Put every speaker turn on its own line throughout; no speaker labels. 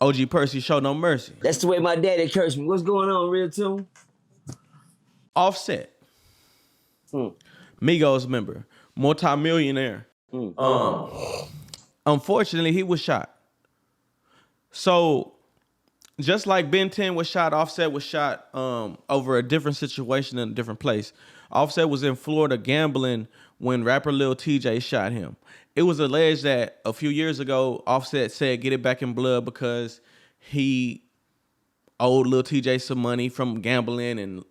OG Percy show no mercy.
That's the way my daddy cursed me. What's going on, real tune?
Offset, Migos member, multi-millionaire. Unfortunately, he was shot. So just like Ben 10 was shot, Offset was shot over a different situation in a different place. Offset was in Florida gambling when rapper Lil TJ shot him. It was alleged that a few years ago, Offset said get it back in blood because he owed Lil TJ some money from gambling, and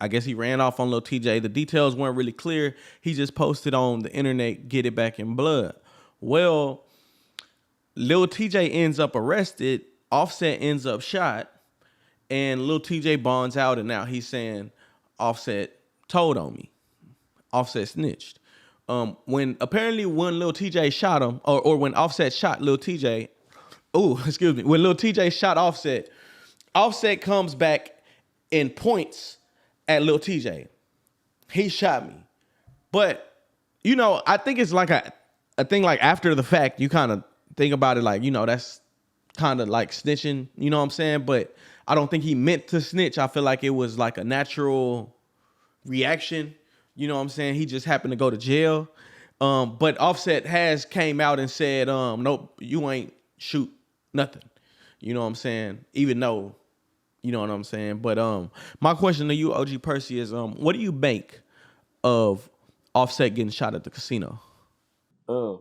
I guess he ran off on Lil TJ. The details weren't really clear. He just posted on the internet, get it back in blood. Well, Lil TJ ends up arrested, Offset ends up shot, and Lil TJ bonds out, and now he's saying Offset told on me. Offset snitched. When Lil TJ shot him, or when Offset shot Lil TJ, when Lil TJ shot Offset, Offset comes back and points at Lil TJ. He shot me. But, I think it's like a thing like after the fact, you kind of think about it like, that's kind of like snitching, you know what I'm saying? But I don't think he meant to snitch. I feel like it was like a natural reaction. You know what I'm saying? He just happened to go to jail. But Offset has came out and said, nope, you ain't shoot nothing. You know what I'm saying? Even though, you know what I'm saying? But my question to you, OG Percy, is what do you make of Offset getting shot at the casino?
I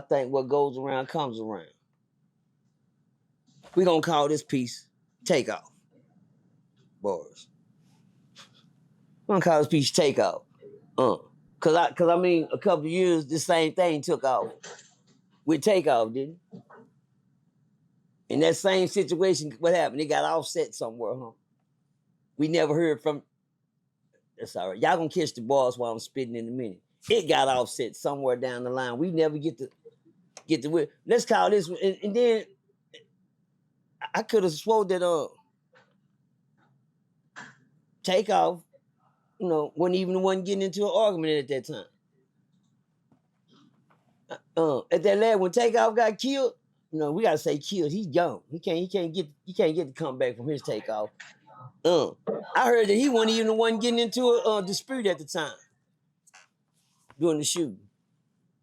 think what goes around comes around. We gonna call this piece Takeoff. Boys. We're gonna call this piece Takeoff. Cause I mean, a couple of years, this same thing took off with Takeoff, didn't it? In that same situation, what happened? It got offset somewhere, huh? We never heard from. That's all right. Y'all gonna catch the balls while I'm spitting in a minute. It got offset somewhere down the line. We never get to. Let's call this one, and then I could have swore that Takeoff, wasn't even the one getting into an argument at that time. At that last when Takeoff got killed, we gotta say killed. He's young. He can't get the comeback from his Takeoff. I heard that he wasn't even the one getting into a dispute at the time during the shooting.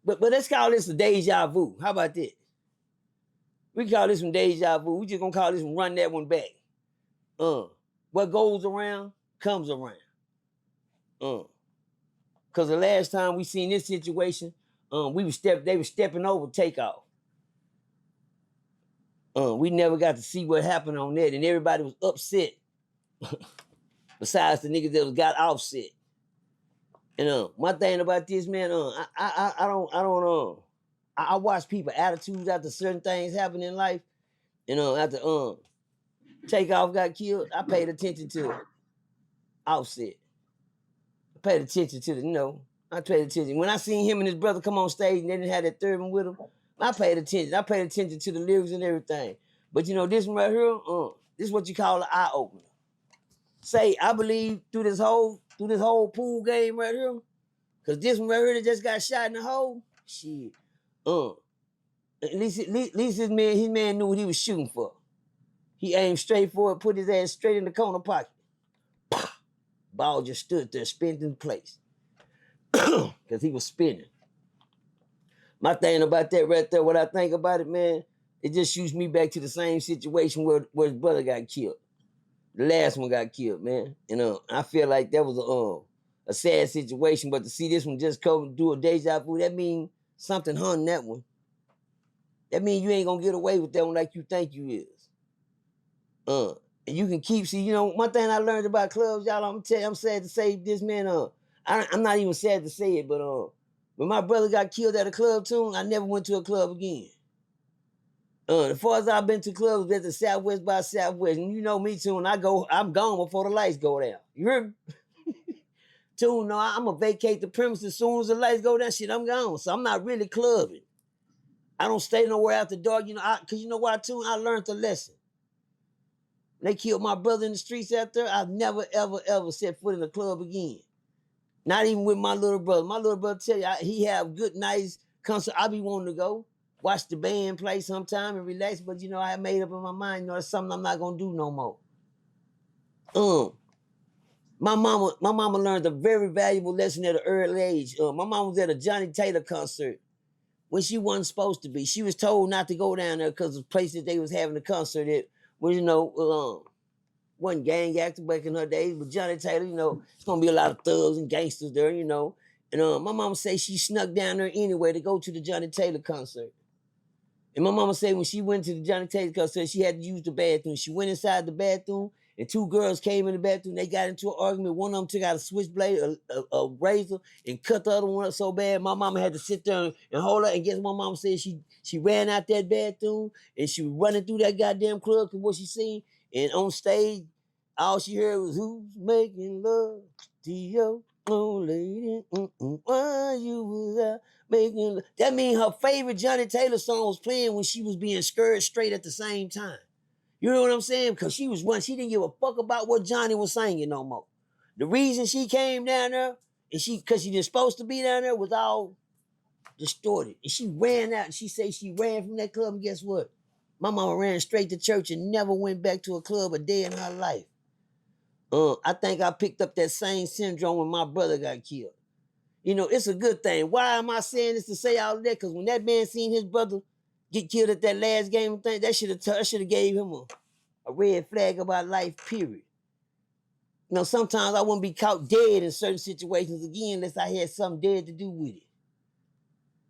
But let's call this a deja vu. How about that? We call this one deja vu. We just gonna call this one run that one back. What goes around comes around. Cause the last time we seen this situation, they were stepping over Takeoff. We never got to see what happened on that, and everybody was upset. Besides the niggas that got offset. And my thing about this, man, I watch people attitudes after certain things happen in life. After Takeoff got killed, I paid attention to Offset. I paid attention to I paid attention. When I seen him and his brother come on stage and they didn't have that third one with him, I paid attention. I paid attention to the lyrics and everything. But this one right here, this is what you call an eye opener. Say, I believe through this whole pool game right here, because this one right here that just got shot in the hole, shit. At least his man knew what he was shooting for. He aimed straight for it, put his ass straight in the corner pocket. Ball just stood there, spinning in place. Because he was spinning. My thing about that right there, what I think about it, man, it just shoots me back to the same situation where his brother got killed. The last one got killed, man. I feel like that was a sad situation, but to see this one just come and do a deja vu, that means something hung that one. That means you ain't gonna get away with that one like you think you is. And you can keep, one thing I learned about clubs, y'all, I'm sad to say this, man, I'm not even sad to say it, but when my brother got killed at a club too, I never went to a club again. As far as I've been to clubs, at the Southwest by Southwest, and you know me too, and I'm gone before the lights go down. You heard me? Too, no, I'm gonna vacate the premises as soon as the lights go down. Shit, I'm gone. So I'm not really clubbing. I don't stay nowhere after dark, because you know why too? I learned the lesson. They killed my brother in the streets out there. I've never, ever, ever set foot in a club again. Not even with my little brother. My little brother tell you, he have good, nice concert. I be wanting to go. watch the band play sometime and relax. But you know, I made up in my mind, you know, that's something I'm not gonna do no more. My mama learned a very valuable lesson at an early age. My mom was at a Johnny Taylor concert when she wasn't supposed to be. She was told not to go down there because the place that they was having the concert at was, you know, wasn't gang active back in her days, but Johnny Taylor, you know, it's gonna be a lot of thugs and gangsters there, you know. And my mama say she snuck down there anyway to go to the Johnny Taylor concert. And my mama said when she went to the Johnny Taylor concert, she had to use the bathroom. She went inside the bathroom, and two girls came in the bathroom. They got into an argument. One of them took out a switchblade, a razor, and cut the other one up so bad. My mama had to sit there and hold her. And guess what my mama said? She ran out that bathroom, and she was running through that goddamn club because what she seen. And on stage, all she heard was, "Who's making love to your old lady? Why you was out making love?" That means her favorite Johnny Taylor song was playing when she was being scared straight at the same time. You know what I'm saying? Because she was one, she didn't give a fuck about what Johnny was singing no more. The reason she came down there, and because she was supposed to be down there, was all distorted. And she ran out, and she said she ran from that club, and guess what? My mama ran straight to church and never went back to a club a day in her life. I think I picked up that same syndrome when my brother got killed. You know, it's a good thing. Why am I saying this to say all that? Because when that man seen his brother get killed at that last game thing, that should have gave him a red flag about life, period. You know, sometimes I wouldn't be caught dead in certain situations again unless I had something dead to do with it.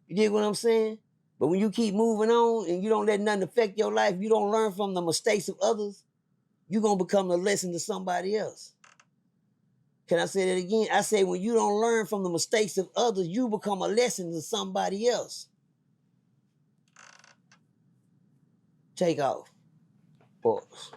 You dig what I'm saying? But when you keep moving on and you don't let nothing affect your life, you don't learn from the mistakes of others, you're going to become a lesson to somebody else. Can I say that again? I say when you don't learn from the mistakes of others, you become a lesson to somebody else. Take off. Pause.